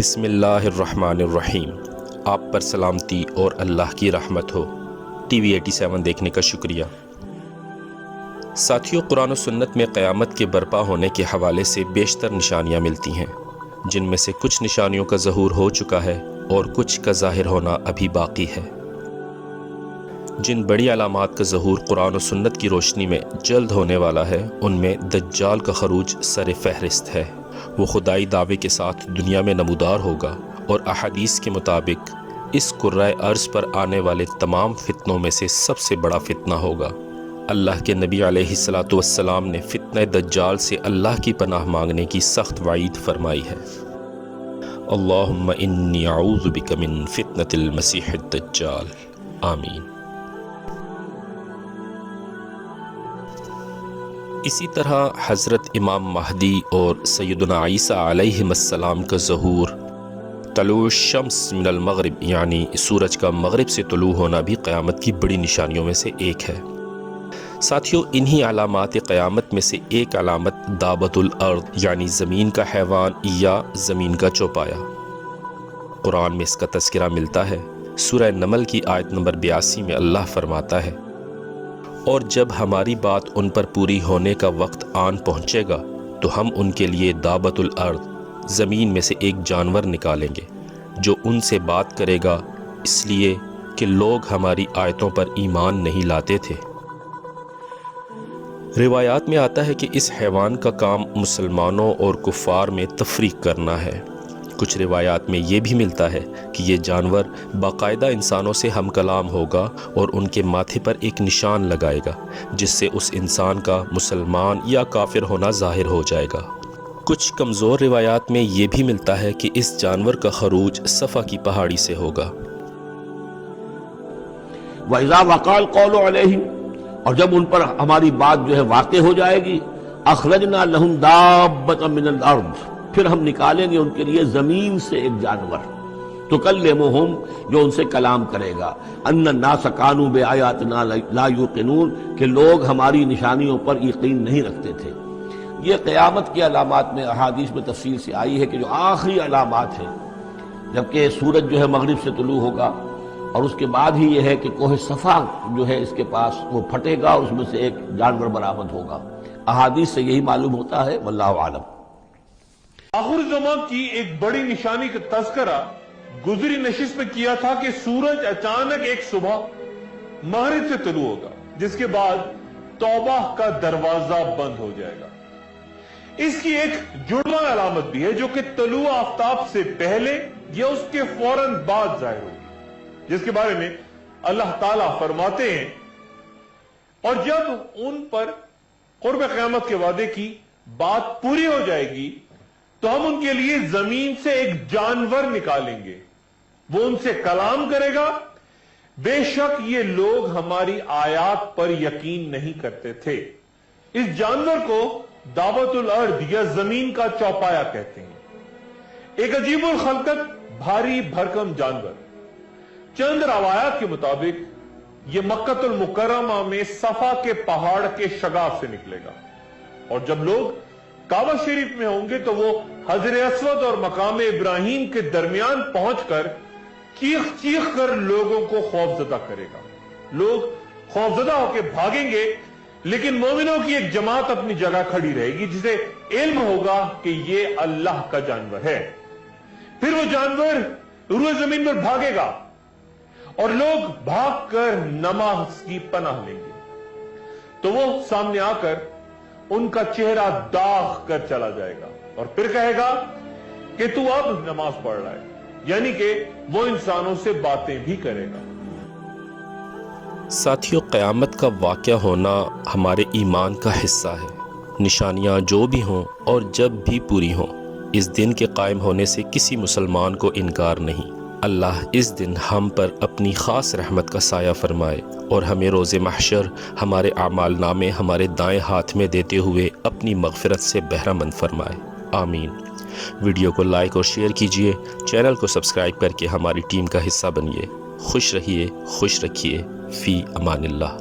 بسم اللہ الرحمن الرحیم۔ آپ پر سلامتی اور اللہ کی رحمت ہو۔ ٹی وی 87 دیکھنے کا شکریہ۔ ساتھیوں، قرآن و سنت میں قیامت کے برپا ہونے کے حوالے سے بیشتر نشانیاں ملتی ہیں، جن میں سے کچھ نشانیوں کا ظہور ہو چکا ہے اور کچھ کا ظاہر ہونا ابھی باقی ہے۔ جن بڑی علامات کا ظہور قرآن و سنت کی روشنی میں جلد ہونے والا ہے، ان میں دجال کا خروج سر فہرست ہے۔ وہ خدائی دعوے کے ساتھ دنیا میں نمودار ہوگا اور احادیث کے مطابق اس کرۂ ارض پر آنے والے تمام فتنوں میں سے سب سے بڑا فتنہ ہوگا۔ اللہ کے نبی علیہ الصلاۃ والسلام نے فتنہ دجال سے اللہ کی پناہ مانگنے کی سخت وعید فرمائی ہے۔ اللہم انی اعوذ بک من فتنۃ المسیح الدجال، آمین۔ اسی طرح حضرت امام مہدی اور سیدنا عیسیٰ علیہ السلام کا ظہور، طلوع الشمس من المغرب یعنی سورج کا مغرب سے طلوع ہونا بھی قیامت کی بڑی نشانیوں میں سے ایک ہے۔ ساتھیوں، انہی علامات قیامت میں سے ایک علامت دابۃ الارض یعنی زمین کا حیوان یا زمین کا چوپایا۔ قرآن میں اس کا تذکرہ ملتا ہے۔ سورہ نمل کی آیت نمبر 82 میں اللہ فرماتا ہے، اور جب ہماری بات ان پر پوری ہونے کا وقت آن پہنچے گا تو ہم ان کے لیے دابۃ الارض زمین میں سے ایک جانور نکالیں گے جو ان سے بات کرے گا، اس لیے کہ لوگ ہماری آیتوں پر ایمان نہیں لاتے تھے۔ روایات میں آتا ہے کہ اس حیوان کا کام مسلمانوں اور کفار میں تفریق کرنا ہے۔ کچھ روایات میں یہ بھی ملتا ہے کہ یہ جانور باقاعدہ انسانوں سے ہم کلام ہوگا اور ان کے ماتھے پر ایک نشان لگائے گا، جس سے اس انسان کا مسلمان یا کافر ہونا ظاہر ہو جائے گا۔ کچھ کمزور روایات میں یہ بھی ملتا ہے کہ اس جانور کا خروج صفا کی پہاڑی سے ہوگا۔ وَإِذَا وَقَعَ الْقَوْلُ عَلَيْهِمْ، اور جب ان پر ہماری بات جو ہے واقع ہو جائے گی، أَخْرَجْنَا لَهُمْ دَابَّةً مِّنَ الْأَرْضِ، پھر ہم نکالیں گے ان کے لیے زمین سے ایک جانور، تُكَلِّمُهُمْ، جو ان سے کلام کرے گا، أَنَّ النَّاسَ كَانُوا بِآيَاتِنَا لَا يُوقِنُونَ، کہ لوگ ہماری نشانیوں پر یقین نہیں رکھتے تھے۔ یہ قیامت کی علامات میں احادیث میں تفصیل سے آئی ہے کہ جو آخری علامات ہیں، جبکہ سورج جو ہے مغرب سے طلوع ہوگا، اور اس کے بعد ہی یہ ہے کہ کوہ صفا جو ہے اس کے پاس وہ پھٹے گا اور اس میں سے ایک جانور برآمد ہوگا۔ احادیث سے یہی معلوم ہوتا ہے، واللہ عالم۔ آخر زمان کی ایک بڑی نشانی کا تذکرہ گزری نشست میں کیا تھا کہ سورج اچانک ایک صبح مغرب سے طلوع ہوگا، جس کے بعد توبہ کا دروازہ بند ہو جائے گا۔ اس کی ایک جڑواں علامت بھی ہے جو کہ طلوع آفتاب سے پہلے یا اس کے فوراً بعد ظاہر ہوگی، جس کے بارے میں اللہ تعالیٰ فرماتے ہیں، اور جب ان پر قرب قیامت کے وعدے کی بات پوری ہو جائے گی تو ہم ان کے لیے زمین سے ایک جانور نکالیں گے، وہ ان سے کلام کرے گا، بے شک یہ لوگ ہماری آیات پر یقین نہیں کرتے تھے۔ اس جانور کو دابۃ الارض یا زمین کا چوپایا کہتے ہیں، ایک عجیب الخلقت بھاری بھرکم جانور۔ چند روایات کے مطابق یہ مکہ المکرمہ میں صفا کے پہاڑ کے شگاف سے نکلے گا، اور جب لوگ کعبہ شریف میں ہوں گے تو وہ حجر اسود اور مقام ابراہیم کے درمیان پہنچ کر چیخ چیخ کر لوگوں کو خوفزدہ کرے گا۔ لوگ خوفزدہ ہو کے بھاگیں گے، لیکن مومنوں کی ایک جماعت اپنی جگہ کھڑی رہے گی، جسے علم ہوگا کہ یہ اللہ کا جانور ہے۔ پھر وہ جانور روئے زمین پر بھاگے گا اور لوگ بھاگ کر نماز کی پناہ لیں گے، تو وہ سامنے آ کر ان کا چہرہ داغ کر چلا جائے گا اور پھر کہے گا کہ تو اب نماز پڑھ رہا ہے، یعنی کہ وہ انسانوں سے باتیں بھی کرے گا۔ ساتھیوں، قیامت کا واقعہ ہونا ہمارے ایمان کا حصہ ہے۔ نشانیاں جو بھی ہوں اور جب بھی پوری ہوں، اس دن کے قائم ہونے سے کسی مسلمان کو انکار نہیں۔ اللہ اس دن ہم پر اپنی خاص رحمت کا سایہ فرمائے اور ہمیں روز محشر ہمارے اعمال نامے ہمارے دائیں ہاتھ میں دیتے ہوئے اپنی مغفرت سے بہرہ مند فرمائے، آمین۔ ویڈیو کو لائک اور شیئر کیجیے، چینل کو سبسکرائب کر کے ہماری ٹیم کا حصہ بنیے۔ خوش رہیے، خوش رکھیے، فی امان اللہ۔